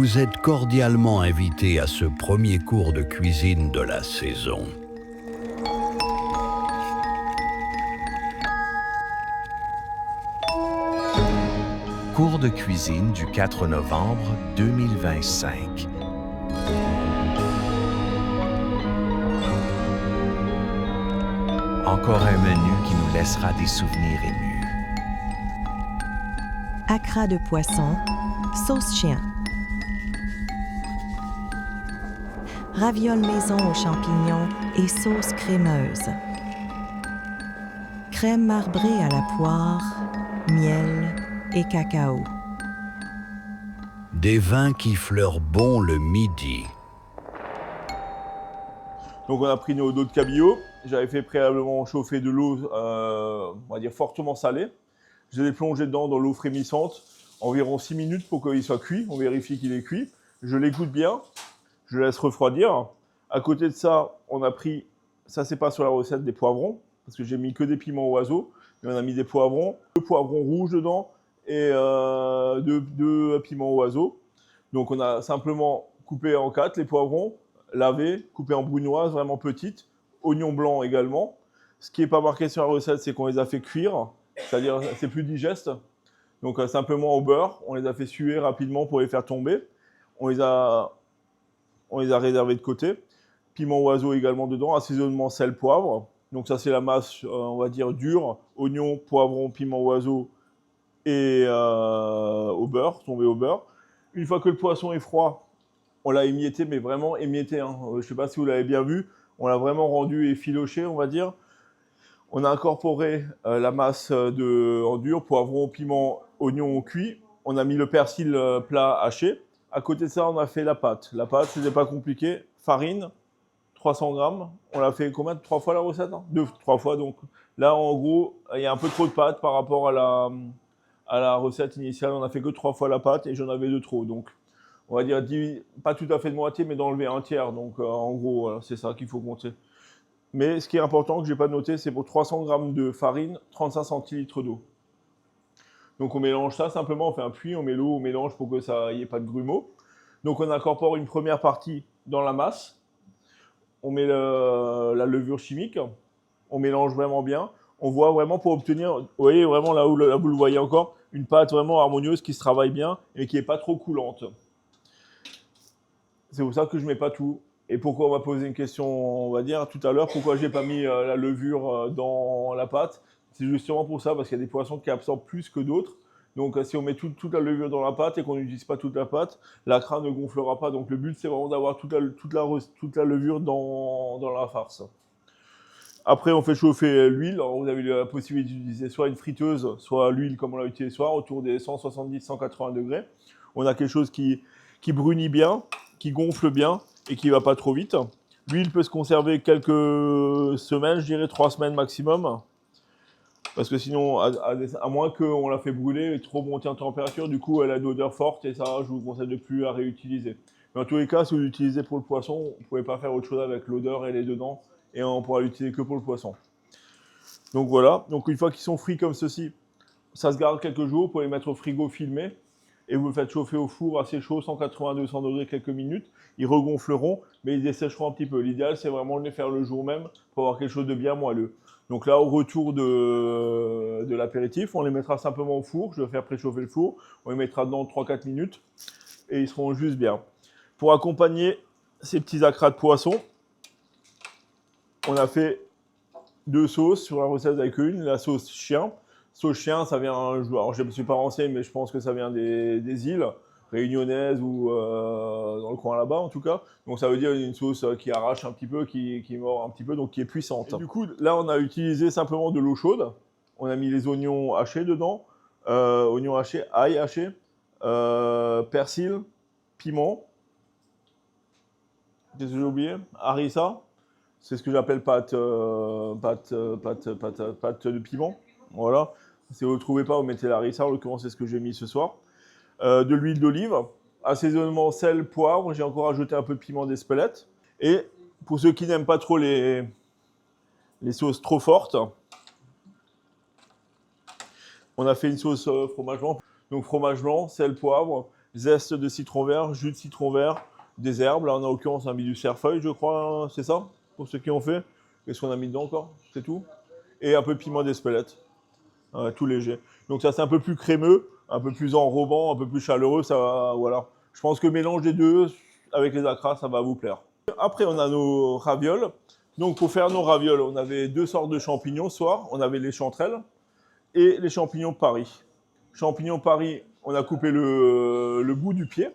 Vous êtes cordialement invité à ce premier cours de cuisine de la saison. Cours de cuisine du 4 novembre 2025. Encore un menu qui nous laissera des souvenirs émus. Acra de poisson, sauce chien. Ravioles maison aux champignons et sauce crémeuse. Crème marbrée à la poire, miel et cacao. Des vins qui fleurent bon le midi. Donc on a pris nos dos de cabillaud. J'avais fait préalablement chauffer de l'eau, on va dire fortement salée. Je les ai plongés dedans dans l'eau frémissante, environ 6 minutes pour qu'il soit cuit. On vérifie qu'il est cuit. Je l'égoutte bien, je le laisse refroidir. À côté de ça, on a pris, ça c'est pas sur la recette, des poivrons, parce que j'ai mis que des piments oiseaux, mais on a mis des poivrons, 2 poivrons rouges dedans et 2 piments oiseaux. Donc on a simplement coupé en 4 les poivrons, lavés, coupés en brunoises vraiment petites, oignons blancs également. Ce qui n'est pas marqué sur la recette, c'est qu'on les a fait cuire, c'est-à-dire c'est plus digeste. Donc simplement au beurre, on les a fait suer rapidement pour les faire tomber. On les a réservés de côté. Piment oiseau également dedans, assaisonnement sel, poivre. Donc ça c'est la masse, on va dire dure, oignons, poivrons, piment oiseau et au beurre, tombé au beurre. Une fois que le poisson est froid, on l'a émietté, mais vraiment émietté. Je ne sais pas si vous l'avez bien vu, on l'a vraiment rendu effiloché, on va dire. On a incorporé la masse en dur, poivron, piment, oignon cuit. On a mis le persil plat haché. À côté de ça, on a fait la pâte. La pâte, ce n'est pas compliqué. Farine, 300 grammes. On l'a fait combien? 3 fois la recette, 3 fois. Donc là, en gros, il y a un peu trop de pâte par rapport à la recette initiale. On n'a fait que 3 fois la pâte et j'en avais de trop. Donc, on va dire, pas tout à fait de moitié, mais d'enlever un tiers. Donc, en gros, voilà, c'est ça qu'il faut compter. Mais ce qui est important, que je n'ai pas noté, c'est pour 300 grammes de farine, 35 centilitres d'eau. Donc, on mélange ça simplement, on fait un puits, on met l'eau, on mélange pour que ça n'y ait pas de grumeaux. Donc, on incorpore une première partie dans la masse. On met la levure chimique. On mélange vraiment bien. On voit vraiment pour obtenir, vous voyez vraiment là où vous le voyez encore, une pâte vraiment harmonieuse qui se travaille bien et qui n'est pas trop coulante. C'est pour ça que je ne mets pas tout. Et pourquoi on m'a posé une question, on va dire, tout à l'heure, pourquoi je n'ai pas mis la levure dans la pâte? C'est justement pour ça, parce qu'il y a des poissons qui absorbent plus que d'autres. Donc si on met toute la levure dans la pâte et qu'on n'utilise pas toute la pâte, la crâne ne gonflera pas. Donc le but, c'est vraiment d'avoir toute la levure dans la farce. Après, on fait chauffer l'huile. Alors, vous avez la possibilité d'utiliser soit une friteuse, soit l'huile comme on l'a utilisé ce soir, autour des 170-180 degrés. On a quelque chose qui brunit bien, qui gonfle bien et qui ne va pas trop vite. L'huile peut se conserver quelques semaines, je dirais 3 semaines maximum. Parce que sinon, à moins qu'on la fait brûler et trop monter en température, du coup, elle a une odeur forte et ça, je vous conseille de plus à réutiliser. Mais en tous les cas, si vous l'utilisez pour le poisson, vous ne pouvez pas faire autre chose avec l'odeur, elle est dedans et on pourra l'utiliser que pour le poisson. Donc voilà, donc une fois qu'ils sont frits comme ceci, ça se garde quelques jours pour les mettre au frigo filmé. Et vous le faites chauffer au four assez chaud, 180-200 degrés, quelques minutes. Ils regonfleront, mais ils dessécheront un petit peu. L'idéal, c'est vraiment de les faire le jour même pour avoir quelque chose de bien moelleux. Donc là, au retour de l'apéritif, on les mettra simplement au four. Je vais faire préchauffer le four. On les mettra dedans 3-4 minutes et ils seront juste bien. Pour accompagner ces petits acras de poisson, on a fait 2 sauces sur la recette avec une. La sauce chien. Sauce chien, ça vient, alors je ne me suis pas renseigné, mais je pense que ça vient des îles réunionnaises ou dans le coin là-bas en tout cas. Donc ça veut dire une sauce qui arrache un petit peu, qui mord un petit peu, donc qui est puissante. Et du coup, là on a utilisé simplement de l'eau chaude. On a mis les oignons hachés dedans, oignons hachés, ail haché, persil, piment. Qu'est-ce que j'ai oublié? Harissa. C'est ce que j'appelle pâte de piment. Voilà. Si vous ne le trouvez pas, vous mettez la harissa. En l'occurrence, c'est ce que j'ai mis ce soir. De l'huile d'olive. Assaisonnement sel, poivre. J'ai encore ajouté un peu de piment d'Espelette. Et pour ceux qui n'aiment pas trop les sauces trop fortes, on a fait une sauce fromage blanc. Donc fromage blanc, sel, poivre. zeste de citron vert, jus de citron vert, des herbes. Là, en l'occurrence, on a mis du cerfeuil, je crois, c'est ça, pour ceux qui ont fait. Qu'est-ce qu'on a mis dedans encore? C'est tout. Et un peu de piment d'Espelette, tout léger. Donc ça, c'est un peu plus crémeux, un peu plus enrobant, un peu plus chaleureux. Ça, voilà. Je pense que le mélange des deux, avec les acras, ça va vous plaire. Après, on a nos ravioles. Donc pour faire nos ravioles, on avait deux sortes de champignons ce soir. On avait les chanterelles et les champignons Paris. Champignons Paris, on a coupé le bout du pied.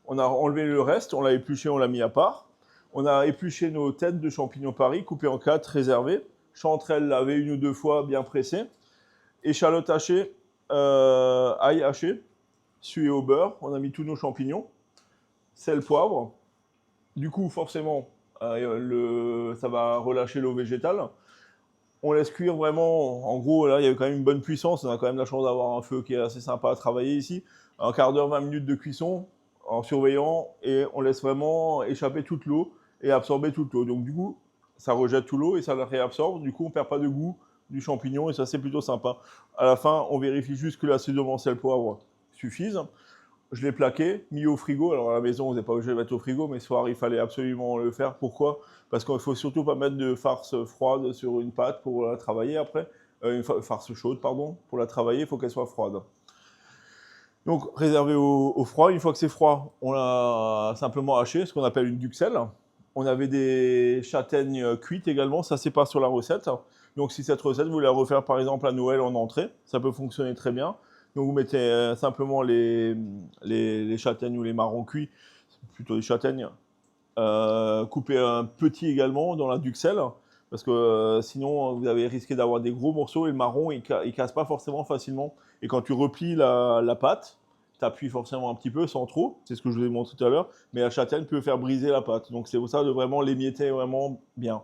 On a enlevé le reste, on l'a épluché, on l'a mis à part. On a épluché nos têtes de champignons Paris, coupées en 4, réservées. Chanterelles lavées 1 ou 2 fois, bien pressées. Échalotes hachées, ail haché, sué au beurre. On a mis tous nos champignons. Sel, poivre. Du coup, forcément, ça va relâcher l'eau végétale. On laisse cuire vraiment, en gros, là, il y avait quand même une bonne puissance. On a quand même la chance d'avoir un feu qui est assez sympa à travailler ici. Un quart d'heure, 20 minutes de cuisson en surveillant et on laisse vraiment échapper toute l'eau et absorber toute l'eau. Donc, du coup, ça rejette toute l'eau et ça la réabsorbe. Du coup, on ne perd pas de goût du champignon et ça, c'est plutôt sympa. À la fin, on vérifie juste que l'assaisonnement sel poivre suffise. Je l'ai plaqué, mis au frigo. Alors à la maison, on n'est pas obligé de mettre au frigo, mais ce soir, il fallait absolument le faire. Pourquoi? Parce qu'il ne faut surtout pas mettre de farce froide sur une pâte pour la travailler après. Une farce chaude, pardon, pour la travailler, il faut qu'elle soit froide. Donc réservé au froid. Une fois que c'est froid, on l'a simplement haché, ce qu'on appelle une duxelle. On avait des châtaignes cuites également, ça c'est pas sur la recette. Donc si cette recette, vous voulez la refaire par exemple à Noël en entrée, ça peut fonctionner très bien. Donc vous mettez simplement les châtaignes ou les marrons cuits, plutôt des châtaignes, coupés un petit également dans la duxelle, parce que sinon vous avez risqué d'avoir des gros morceaux et le marron il casse pas forcément facilement. Et quand tu replies la pâte, tu appuies forcément un petit peu sans trop, c'est ce que je vous ai montré tout à l'heure, mais la châtaigne peut faire briser la pâte. Donc c'est pour ça de vraiment l'émietter vraiment bien.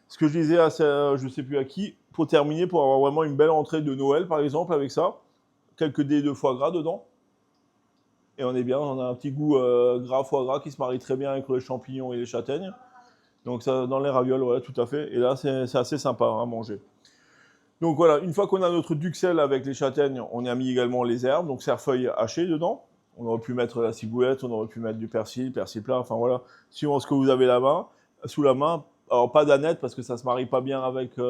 Ce que je disais à je ne sais plus à qui, pour terminer, pour avoir vraiment une belle entrée de Noël par exemple avec ça, quelques dés de foie gras dedans. Et on est bien, on a un petit goût gras, foie gras qui se marie très bien avec les champignons et les châtaignes. Donc ça, dans les ravioles, ouais, tout à fait. Et là, c'est assez sympa à manger. Donc voilà, une fois qu'on a notre duxelle avec les châtaignes, on a mis également les herbes, donc cerfeuil haché dedans. On aurait pu mettre la ciboulette, on aurait pu mettre du persil plat, enfin voilà, suivant ce que vous avez sous la main. Alors pas d'aneth parce que ça se marie pas bien avec ni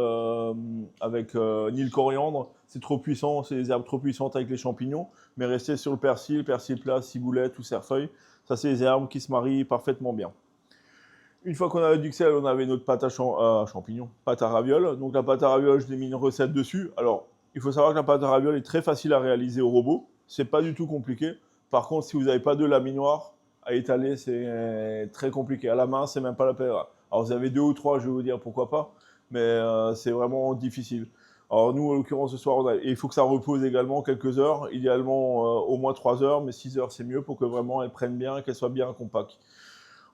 le coriandre, c'est trop puissant, c'est des herbes trop puissantes avec les champignons, mais restez sur le persil plat, ciboulette ou cerfeuil, ça c'est des herbes qui se marient parfaitement bien. Une fois qu'on avait le duxelle, on avait notre pâte à champignons, pâte à ravioles. Donc la pâte à ravioles, je l'ai mis une recette dessus. Alors, il faut savoir que la pâte à ravioles est très facile à réaliser au robot, c'est pas du tout compliqué. Par contre, si vous n'avez pas de laminoir à étaler, c'est très compliqué. À la main, c'est même pas la peine. Alors vous avez 2 ou 3, je vais vous dire pourquoi pas, mais c'est vraiment difficile. Alors nous, en l'occurrence, ce soir, et il faut que ça repose également quelques heures, idéalement au moins 3 heures, mais 6 heures c'est mieux pour que vraiment elle prenne bien et qu'elle soit bien compacte.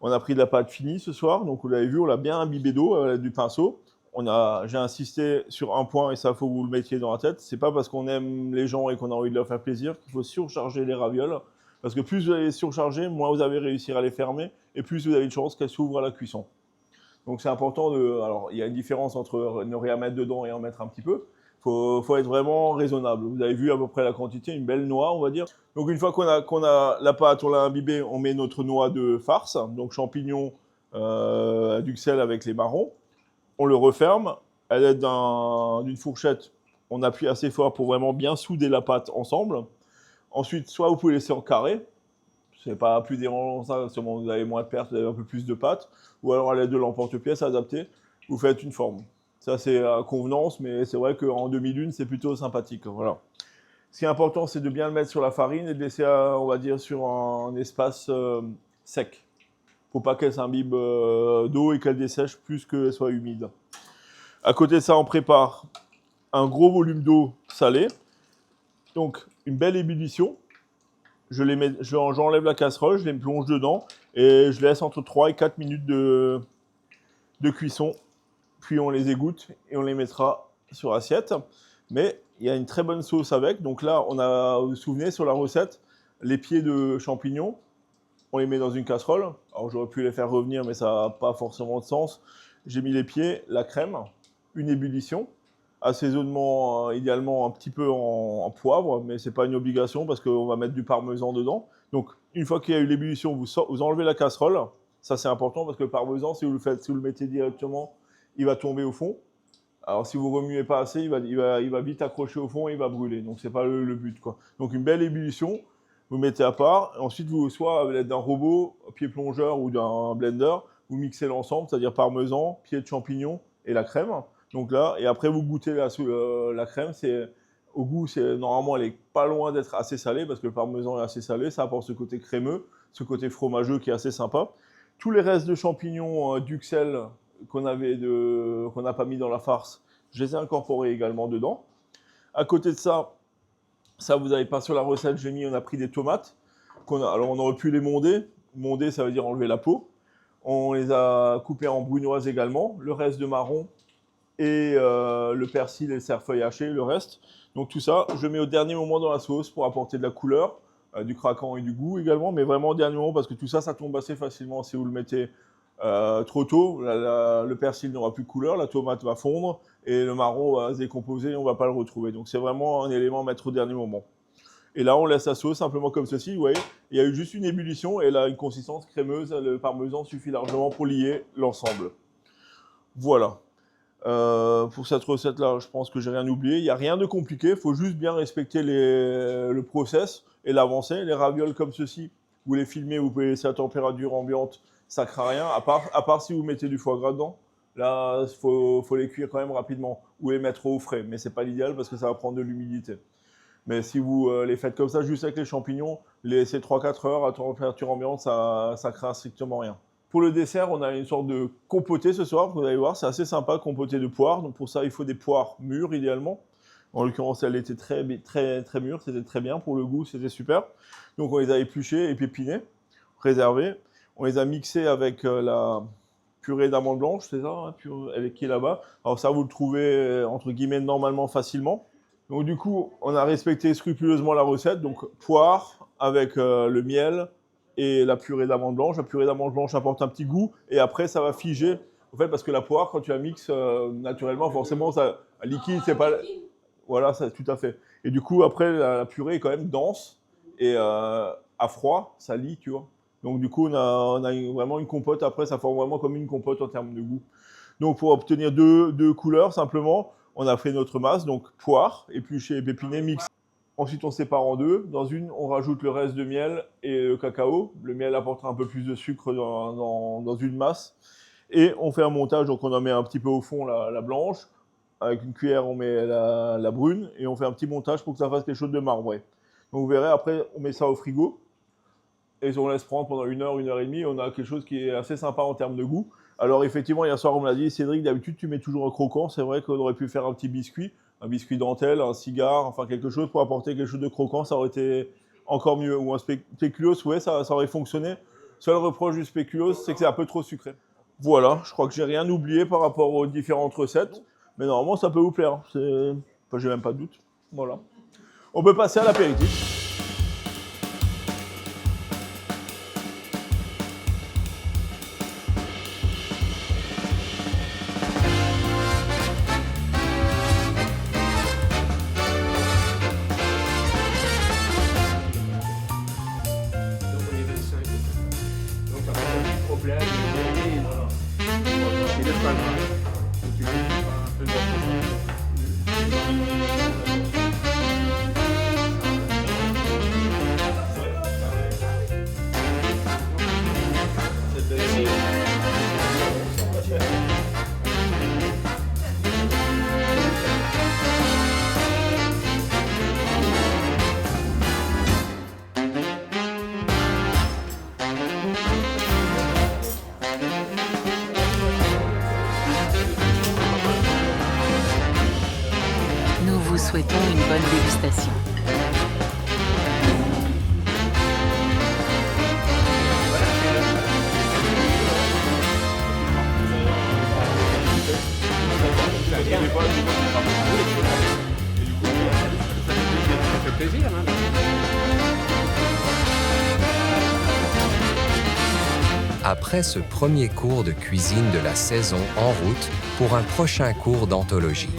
On a pris de la pâte finie ce soir, donc vous l'avez vu, on l'a bien imbibé d'eau avec du pinceau. J'ai insisté sur un point et ça, faut que vous le mettiez dans la tête. C'est pas parce qu'on aime les gens et qu'on a envie de leur faire plaisir qu'il faut surcharger les ravioles. Parce que plus vous allez les surcharger, moins vous allez réussir à les fermer et plus vous avez de chances qu'elles s'ouvrent à la cuisson. Donc c'est important alors il y a une différence entre ne rien mettre dedans et en mettre un petit peu. Faut être vraiment raisonnable. Vous avez vu à peu près la quantité, une belle noix, on va dire. Donc une fois qu'on a la pâte, on l'a imbibée, on met notre noix de farce, donc champignons, duxelle avec les marrons. On le referme. À l'aide d'une fourchette, on appuie assez fort pour vraiment bien souder la pâte ensemble. Ensuite, soit vous pouvez laisser en carré, c'est pas plus dérangeant ça, seulement vous avez moins de pertes, vous avez un peu plus de pâte, ou alors à l'aide de l'emporte-pièce adapté, vous faites une forme. Ça, c'est à convenance, mais c'est vrai qu'en demi-lune, c'est plutôt sympathique. Voilà. Ce qui est important, c'est de bien le mettre sur la farine et de laisser, on va dire, sur un espace sec. Il ne faut pas qu'elle s'imbibe d'eau et qu'elle dessèche plus qu'elle soit humide. À côté de ça, on prépare un gros volume d'eau salée. Donc, une belle ébullition. J'enlève la casserole, je les plonge dedans et je laisse entre 3 et 4 minutes de cuisson. Puis on les égoutte et on les mettra sur assiette. Mais il y a une très bonne sauce avec. Donc là, vous vous souvenez, sur la recette, les pieds de champignons, on les met dans une casserole. Alors j'aurais pu les faire revenir, mais ça n'a pas forcément de sens. J'ai mis les pieds, la crème, une ébullition, assaisonnement idéalement un petit peu en poivre, mais ce n'est pas une obligation parce qu'on va mettre du parmesan dedans. Donc Une fois qu'il y a eu l'ébullition, vous enlevez la casserole. Ça, c'est important parce que le parmesan, si vous le mettez directement, il va tomber au fond. Alors, si vous ne remuez pas assez, il va vite accrocher au fond et il va brûler. Donc, ce n'est pas le but, quoi. Donc, une belle ébullition, vous mettez à part. Ensuite, soit avec l'aide d'un robot, pied plongeur ou d'un blender, vous mixez l'ensemble, c'est-à-dire parmesan, pied de champignon et la crème. Donc là, et après, vous goûtez la crème. Au goût, normalement, elle n'est pas loin d'être assez salée parce que le parmesan est assez salé. Ça apporte ce côté crémeux, ce côté fromageux qui est assez sympa. Tous les restes de champignons d'Uxelles qu'on n'a pas mis dans la farce, je les ai incorporés également dedans. À côté de ça, vous n'avez pas sur la recette, on a pris des tomates. Alors on aurait pu les monder. Monder, ça veut dire enlever la peau. On les a coupées en brunoises également. Le reste de marron et le persil et le cerfeuil haché, le reste. Donc tout ça, je mets au dernier moment dans la sauce pour apporter de la couleur, du craquant et du goût également, mais vraiment au dernier moment parce que tout ça, ça tombe assez facilement si vous le mettez trop tôt. Le persil n'aura plus de couleur, la tomate va fondre et le marron va se décomposer et on ne va pas le retrouver. Donc c'est vraiment un élément à mettre au dernier moment. Et là, on laisse la sauce simplement comme ceci. Vous voyez, il y a eu juste une ébullition et là, une consistance crémeuse. Le parmesan suffit largement pour lier l'ensemble. Voilà. Pour cette recette-là, je pense que j'ai rien oublié. Il n'y a rien de compliqué. Il faut juste bien respecter le process et l'avancée. Les ravioles comme ceci, vous les filmez, vous pouvez laisser à température ambiante. Ça ne craint rien, à part si vous mettez du foie gras dedans. Là, il faut les cuire quand même rapidement ou les mettre au frais. Mais ce n'est pas l'idéal parce que ça va prendre de l'humidité. Mais si vous les faites comme ça, juste avec les champignons, les laissez 3-4 heures à température ambiante, ça ne craint strictement rien. Pour le dessert, on a une sorte de compoté ce soir. Vous allez voir, c'est assez sympa, compoté de poires. Donc pour ça, il faut des poires mûres idéalement. En l'occurrence, elle était très, très, très mûre. C'était très bien. Pour le goût, c'était super. Donc on les a épluchées, épépinées, réservées. On les a mixées avec la purée d'amandes blanches, c'est ça, hein, qui est là-bas. Alors ça, vous le trouvez, entre guillemets, normalement facilement. Donc du coup, on a respecté scrupuleusement la recette. Donc poire avec le miel et la purée d'amandes blanches. La purée d'amandes blanches apporte un petit goût et après, ça va figer. En fait, parce que la poire, quand tu la mixes naturellement, forcément, ça liquide, c'est pas... Voilà, ça, tout à fait. Et du coup, après, la purée est quand même dense et à froid, ça lie, tu vois. Donc du coup, on a vraiment une compote. Après, ça forme vraiment comme une compote en termes de goût. Donc pour obtenir deux couleurs, simplement, on a fait notre masse, donc poire, épluchée, épépinée, mixée. Ensuite, on sépare en deux. Dans une, on rajoute le reste de miel et le cacao. Le miel apportera un peu plus de sucre dans une masse. Et on fait un montage, donc on en met un petit peu au fond la blanche. Avec une cuillère, on met la brune. Et on fait un petit montage pour que ça fasse quelque chose de marbré. Donc vous verrez, après, on met ça au frigo. Et on laisse prendre pendant 1 heure, 1 heure et demie. On a quelque chose qui est assez sympa en termes de goût. Alors effectivement, hier soir, on me l'a dit, Cédric, d'habitude, tu mets toujours un croquant. C'est vrai qu'on aurait pu faire un petit biscuit dentelle, un cigare, enfin quelque chose pour apporter quelque chose de croquant. Ça aurait été encore mieux. Ou un spéculoos, ouais, ça aurait fonctionné. Seul reproche du spéculoos, c'est que c'est un peu trop sucré. Voilà, je crois que j'ai rien oublié par rapport aux différentes recettes. Mais normalement, ça peut vous plaire. Enfin, j'ai même pas de doute. Voilà. On peut passer à l'apéritif. Nous vous souhaitons une bonne dégustation. Ça fait plaisir, hein. Après ce premier cours de cuisine de la saison en route pour un prochain cours d'anthologie.